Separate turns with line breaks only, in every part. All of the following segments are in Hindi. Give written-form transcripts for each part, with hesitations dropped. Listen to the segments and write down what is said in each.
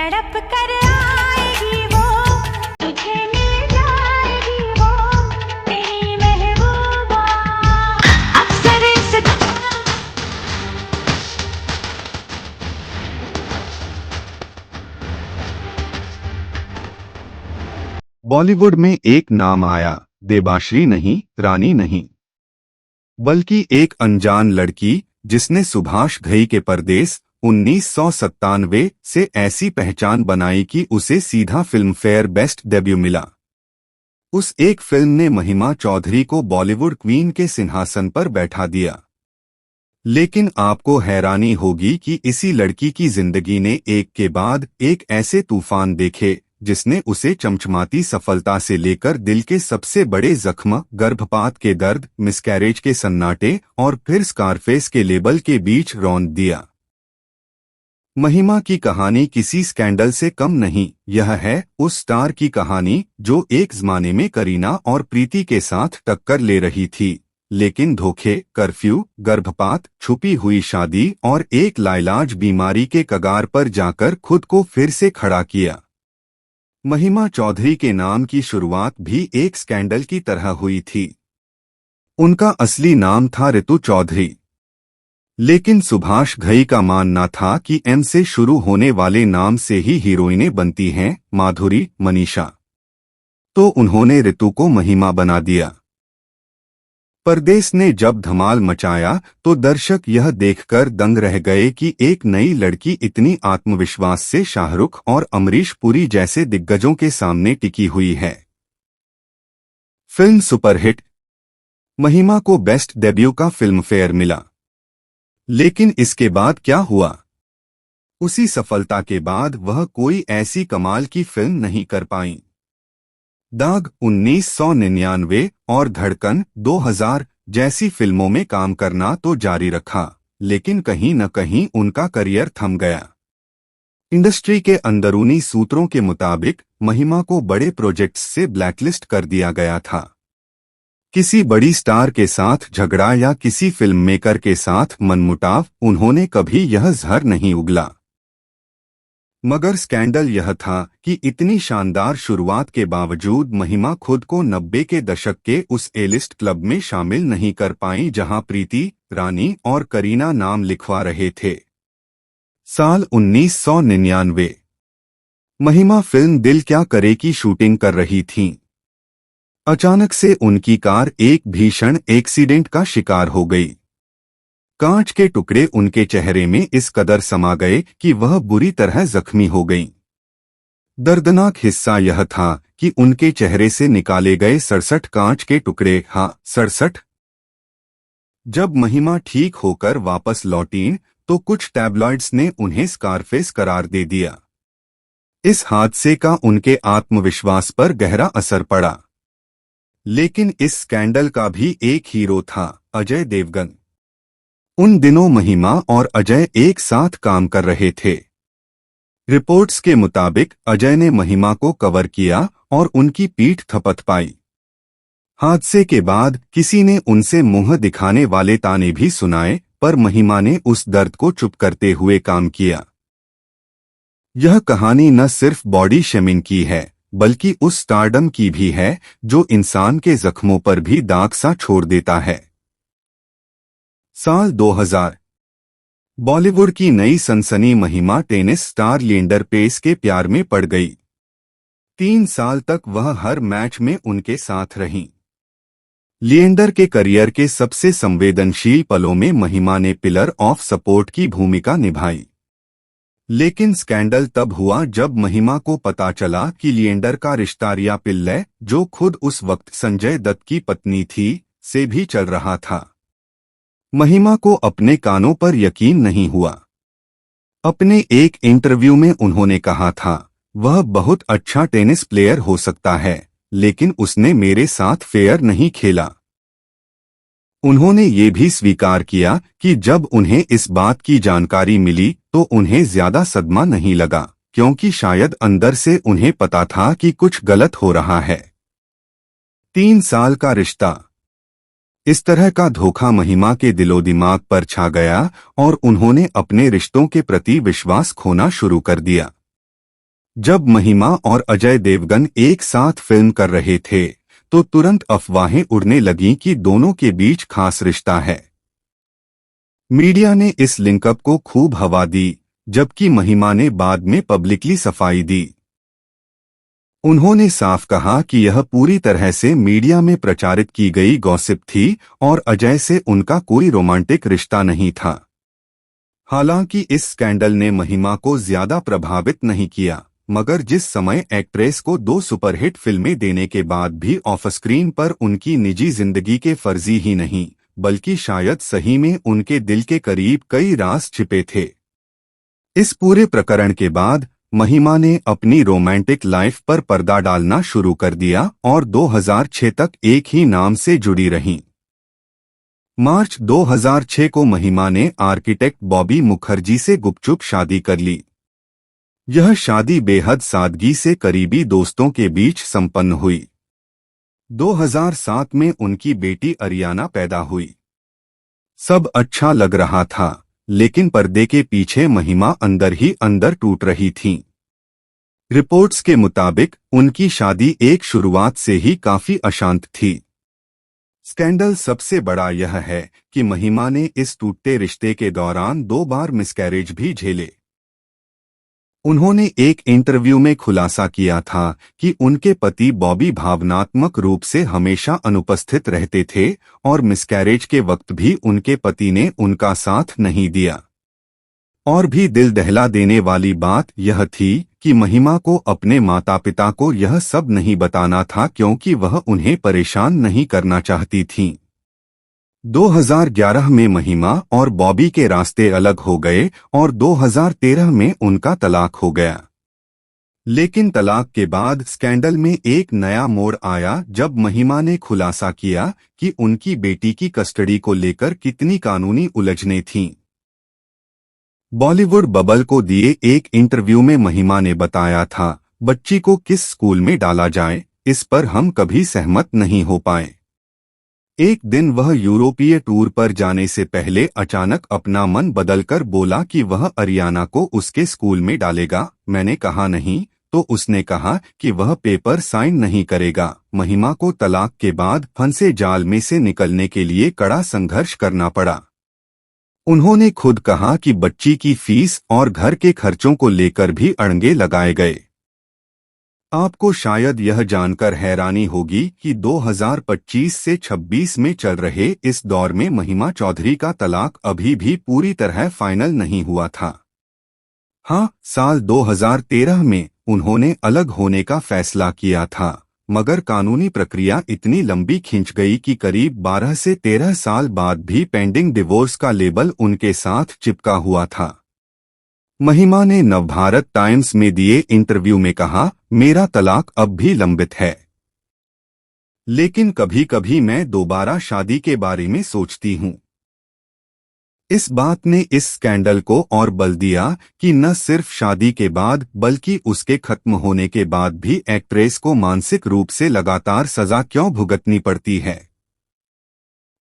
तड़प कर आएगी वो, तुझे मिल जाएगी वो, तेरी महबूबा अक्सर इस।
बॉलीवुड में एक नाम आया, देबाश्री नहीं, रानी नहीं, बल्कि एक अनजान लड़की जिसने सुभाष घई के परदेस 1997 से ऐसी पहचान बनाई कि उसे सीधा फिल्मफेयर बेस्ट डेब्यू मिला। उस एक फिल्म ने महिमा चौधरी को बॉलीवुड क्वीन के सिंहासन पर बैठा दिया। लेकिन आपको हैरानी होगी कि इसी लड़की की जिंदगी ने एक के बाद एक ऐसे तूफान देखे जिसने उसे चमचमाती सफलता से लेकर दिल के सबसे बड़े जख्म, गर्भपात के दर्द, मिसकैरेज के सन्नाटे और फिर स्कारफेस के लेबल के बीच रौंद दिया। महिमा की कहानी किसी स्कैंडल से कम नहीं, यह है उस स्टार की कहानी जो एक जमाने में करीना और प्रीति के साथ टक्कर ले रही थी, लेकिन धोखे, कर्फ्यू, गर्भपात, छुपी हुई शादी और एक लाइलाज बीमारी के कगार पर जाकर खुद को फिर से खड़ा किया। महिमा चौधरी के नाम की शुरुआत भी एक स्कैंडल की तरह हुई थी। उनका असली नाम था रितु चौधरी, लेकिन सुभाष घई का मानना था कि एम से शुरू होने वाले नाम से ही हीरोइनें बनती हैं, माधुरी, मनीषा। तो उन्होंने रितु को महिमा बना दिया। परदेस ने जब धमाल मचाया तो दर्शक यह देखकर दंग रह गए कि एक नई लड़की इतनी आत्मविश्वास से शाहरुख और अमरीश पुरी जैसे दिग्गजों के सामने टिकी हुई है। Film superhit. महिमा को बेस्ट डेब्यू का फिल्मफेयर मिला। लेकिन इसके बाद क्या हुआ? उसी सफलता के बाद वह कोई ऐसी कमाल की फिल्म नहीं कर पाईं। दाग 1999 और धड़कन 2000 जैसी फिल्मों में काम करना तो जारी रखा, लेकिन कहीं न कहीं उनका करियर थम गया। इंडस्ट्री के अंदरूनी सूत्रों के मुताबिक महिमा को बड़े प्रोजेक्ट्स से ब्लैकलिस्ट कर दिया गया था। किसी बड़ी स्टार के साथ झगड़ा या किसी फिल्म मेकर के साथ मनमुटाव, उन्होंने कभी यह जहर नहीं उगला। मगर स्कैंडल यह था कि इतनी शानदार शुरुआत के बावजूद महिमा खुद को 90 के दशक के उस ए लिस्ट क्लब में शामिल नहीं कर पाईं जहां प्रीति, रानी और करीना नाम लिखवा रहे थे। साल 1999। महिमा फिल्म दिल क्या करे की शूटिंग कर रही थीं। अचानक से उनकी कार एक भीषण एक्सीडेंट का शिकार हो गई। कांच के टुकड़े उनके चेहरे में इस कदर समा गए कि वह बुरी तरह जख्मी हो गईं। दर्दनाक हिस्सा यह था कि उनके चेहरे से निकाले गए 67 कांच के टुकड़े, हाँ 67। जब महिमा ठीक होकर वापस लौटीं तो कुछ टैबलॉइड्स ने उन्हें स्कारफेस करार दे दिया। इस हादसे का उनके आत्मविश्वास पर गहरा असर पड़ा। लेकिन इस स्कैंडल का भी एक हीरो था, अजय देवगन। उन दिनों महिमा और अजय एक साथ काम कर रहे थे। रिपोर्ट्स के मुताबिक अजय ने महिमा को कवर किया और उनकी पीठ थपथपाई। हादसे के बाद किसी ने उनसे मुंह दिखाने वाले ताने भी सुनाए, पर महिमा ने उस दर्द को चुप करते हुए काम किया। यह कहानी न सिर्फ बॉडी शेमिंग की है, बल्कि उस स्टारडम की भी है जो इंसान के जख्मों पर भी दाग सा छोड़ देता है। साल 2000। बॉलीवुड की नई सनसनी महिमा टेनिस स्टार लिएंडर पेस के प्यार में पड़ गई। 3 साल तक वह हर मैच में उनके साथ रहीं। लिएंडर के करियर के सबसे संवेदनशील पलों में महिमा ने पिलर ऑफ सपोर्ट की भूमिका निभाई। लेकिन स्कैंडल तब हुआ जब महिमा को पता चला कि लिएंडर का रिश्ता रिया पिल्लै, जो खुद उस वक्त संजय दत्त की पत्नी थी, से भी चल रहा था। महिमा को अपने कानों पर यकीन नहीं हुआ। अपने एक इंटरव्यू में उन्होंने कहा था, वह बहुत अच्छा टेनिस प्लेयर हो सकता है, लेकिन उसने मेरे साथ फेयर नहीं खेला। उन्होंने ये भी स्वीकार किया कि जब उन्हें इस बात की जानकारी मिली तो उन्हें ज्यादा सदमा नहीं लगा, क्योंकि शायद अंदर से उन्हें पता था कि कुछ गलत हो रहा है। 3 साल का रिश्ता। इस तरह का धोखा महिमा के दिलो दिमाग पर छा गया और उन्होंने अपने रिश्तों के प्रति विश्वास खोना शुरू कर दिया। जब महिमा और अजय देवगन एक साथ फिल्म कर रहे थे तो तुरंत अफवाहें उड़ने लगीं कि दोनों के बीच खास रिश्ता है। मीडिया ने इस लिंकअप को खूब हवा दी, जबकि महिमा ने बाद में पब्लिकली सफाई दी। उन्होंने साफ कहा कि यह पूरी तरह से मीडिया में प्रचारित की गई गॉसिप थी और अजय से उनका कोई रोमांटिक रिश्ता नहीं था। हालांकि इस स्कैंडल ने महिमा को ज्यादा प्रभावित नहीं किया, मगर जिस समय एक्ट्रेस को 2 सुपरहिट फिल्में देने के बाद भी ऑफ स्क्रीन पर उनकी निजी जिंदगी के फर्जी ही नहीं बल्कि शायद सही में उनके दिल के करीब कई राज छिपे थे। इस पूरे प्रकरण के बाद महिमा ने अपनी रोमांटिक लाइफ पर पर्दा डालना शुरू कर दिया और 2006 तक एक ही नाम से जुड़ी रहीं। मार्च 2006 को महिमा ने आर्किटेक्ट बॉबी मुखर्जी से गुपचुप शादी कर ली। यह शादी बेहद सादगी से करीबी दोस्तों के बीच संपन्न हुई। 2007 में उनकी बेटी अरियाना पैदा हुई। सब अच्छा लग रहा था, लेकिन पर्दे के पीछे महिमा अंदर ही अंदर टूट रही थीं। रिपोर्ट्स के मुताबिक उनकी शादी एक शुरुआत से ही काफी अशांत थी। स्कैंडल सबसे बड़ा यह है कि महिमा ने इस टूटते रिश्ते के दौरान 2 बार मिसकैरेज भी झेले। उन्होंने एक इंटरव्यू में खुलासा किया था कि उनके पति बॉबी भावनात्मक रूप से हमेशा अनुपस्थित रहते थे और मिसकैरेज के वक्त भी उनके पति ने उनका साथ नहीं दिया। और भी दिल दहला देने वाली बात यह थी कि महिमा को अपने माता पिता को यह सब नहीं बताना था क्योंकि वह उन्हें परेशान नहीं करना चाहती थीं। 2011 में महिमा और बॉबी के रास्ते अलग हो गए और 2013 में उनका तलाक हो गया। लेकिन तलाक के बाद स्कैंडल में एक नया मोड़ आया जब महिमा ने खुलासा किया कि उनकी बेटी की कस्टडी को लेकर कितनी कानूनी उलझनें थीं। बॉलीवुड बबल को दिए एक इंटरव्यू में महिमा ने बताया था, बच्ची को किस स्कूल में डाला जाए, इस पर हम कभी सहमत नहीं हो पाए। एक दिन वह यूरोपीय टूर पर जाने से पहले अचानक अपना मन बदलकर बोला कि वह अरियाना को उसके स्कूल में डालेगा। मैंने कहा नहीं, तो उसने कहा कि वह पेपर साइन नहीं करेगा। महिमा को तलाक के बाद फंसे जाल में से निकलने के लिए कड़ा संघर्ष करना पड़ा। उन्होंने खुद कहा कि बच्ची की फीस और घर के खर्चों को लेकर भी अड़ंगे लगाए गए। आपको शायद यह जानकर हैरानी होगी कि 2025 से 26 में चल रहे इस दौर में महिमा चौधरी का तलाक अभी भी पूरी तरह फाइनल नहीं हुआ था। हाँ, साल 2013 में उन्होंने अलग होने का फैसला किया था, मगर कानूनी प्रक्रिया इतनी लंबी खिंच गई कि करीब 12 से 13 साल बाद भी पेंडिंग डिवोर्स का लेबल उनके साथ चिपका हुआ था। महिमा ने नवभारत टाइम्स में दिए इंटरव्यू में कहा, मेरा तलाक अब भी लंबित है, लेकिन कभी कभी मैं दोबारा शादी के बारे में सोचती हूँ। इस बात ने इस स्कैंडल को और बल दिया कि न सिर्फ शादी के बाद बल्कि उसके खत्म होने के बाद भी एक्ट्रेस को मानसिक रूप से लगातार सजा क्यों भुगतनी पड़ती है।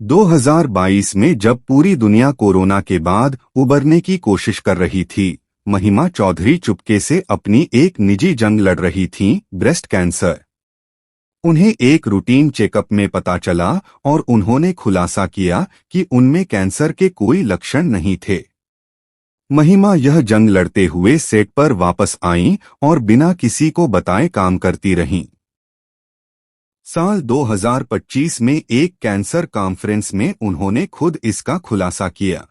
2022 में जब पूरी दुनिया कोरोना के बाद उबरने की कोशिश कर रही थी, महिमा चौधरी चुपके से अपनी एक निजी जंग लड़ रही थीं, ब्रेस्ट कैंसर। उन्हें एक रूटीन चेकअप में पता चला और उन्होंने खुलासा किया कि उनमें कैंसर के कोई लक्षण नहीं थे। महिमा यह जंग लड़ते हुए सेट पर वापस आईं और बिना किसी को बताए काम करती रहीं। साल 2025 में एक कैंसर कॉन्फ्रेंस में उन्होंने खुद इसका खुलासा किया।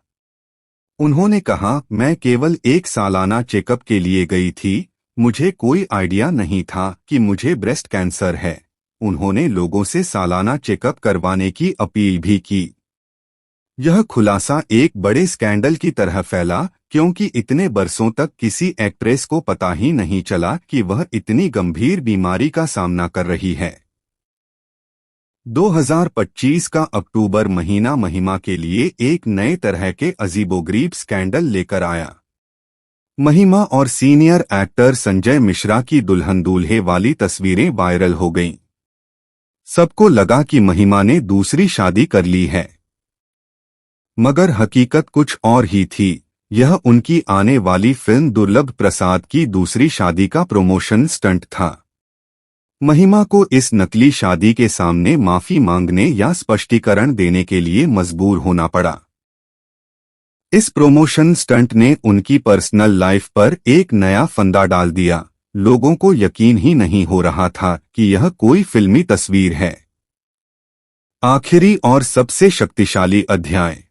उन्होंने कहा, मैं केवल एक सालाना चेकअप के लिए गई थी, मुझे कोई आइडिया नहीं था कि मुझे ब्रेस्ट कैंसर है। उन्होंने लोगों से सालाना चेकअप करवाने की अपील भी की। यह खुलासा एक बड़े स्कैंडल की तरह फैला क्योंकि इतने बरसों तक किसी एक्ट्रेस को पता ही नहीं चला कि वह इतनी गंभीर बीमारी का सामना कर रही है। 2025 का अक्टूबर महीना महिमा के लिए एक नए तरह के अजीबोगरीब स्कैंडल लेकर आया। महिमा और सीनियर एक्टर संजय मिश्रा की दुल्हन दूल्हे वाली तस्वीरें वायरल हो गईं। सबको लगा कि महिमा ने दूसरी शादी कर ली है, मगर हकीकत कुछ और ही थी। यह उनकी आने वाली फिल्म दुर्लभ प्रसाद की दूसरी शादी का प्रमोशन स्टंट था। महिमा को इस नकली शादी के सामने माफी मांगने या स्पष्टीकरण देने के लिए मजबूर होना पड़ा। इस प्रमोशन स्टंट ने उनकी पर्सनल लाइफ पर एक नया फंदा डाल दिया। लोगों को यकीन ही नहीं हो रहा था कि यह कोई फिल्मी तस्वीर है। आखिरी और सबसे शक्तिशाली अध्याय।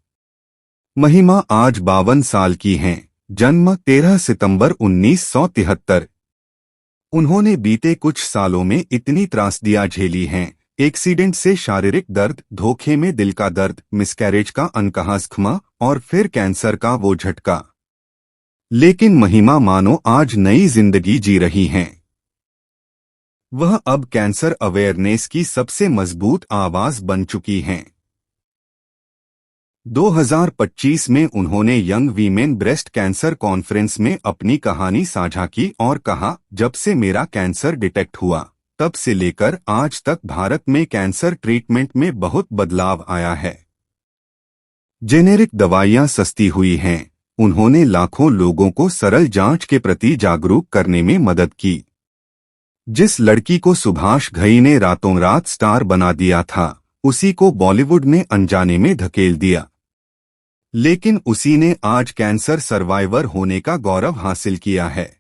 महिमा आज 52 साल की हैं। जन्म 13 सितंबर 1973। उन्होंने बीते कुछ सालों में इतनी त्रासदियां झेली हैं, एक्सीडेंट से शारीरिक दर्द, धोखे में दिल का दर्द, मिसकैरेज का अनकहा ज़ख्म और फिर कैंसर का वो झटका। लेकिन महिमा मानो आज नई जिंदगी जी रही हैं। वह अब कैंसर अवेयरनेस की सबसे मजबूत आवाज बन चुकी हैं। 2025 में उन्होंने young women breast cancer conference में अपनी कहानी साझा की और कहा, जब से मेरा कैंसर डिटेक्ट हुआ तब से लेकर आज तक भारत में कैंसर ट्रीटमेंट में बहुत बदलाव आया है। जेनेरिक दवाइयां सस्ती हुई हैं। उन्होंने लाखों लोगों को सरल जांच के प्रति जागरूक करने में मदद की। जिस लड़की को सुभाष घई ने रातों रात स्टार बना दिया था, उसी को बॉलीवुड ने अनजाने में धकेल दिया। लेकिन उसी ने आज कैंसर सर्वाइवर होने का गौरव हासिल किया है।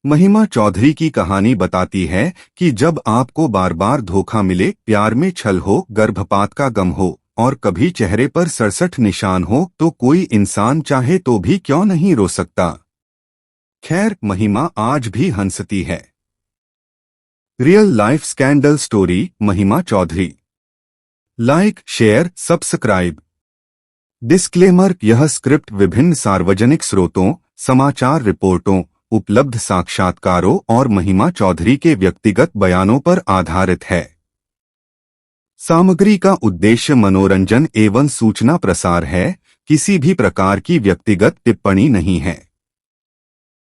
महिमा चौधरी की कहानी बताती है कि जब आपको बार बार धोखा मिले, प्यार में छल हो, गर्भपात का गम हो और कभी चेहरे पर 67 निशान हो, तो कोई इंसान चाहे तो भी क्यों नहीं रो सकता। खैर, महिमा आज भी हंसती है। Real life scandal story Mahima Chaudhary. Like, share, subscribe. Disclaimer, यह स्क्रिप्ट विभिन्न सार्वजनिक स्रोतों, समाचार रिपोर्टों, उपलब्ध साक्षात्कारों और महिमा चौधरी के व्यक्तिगत बयानों पर आधारित है। सामग्री का उद्देश्य मनोरंजन एवं सूचना प्रसार है, किसी भी प्रकार की व्यक्तिगत टिप्पणी नहीं है।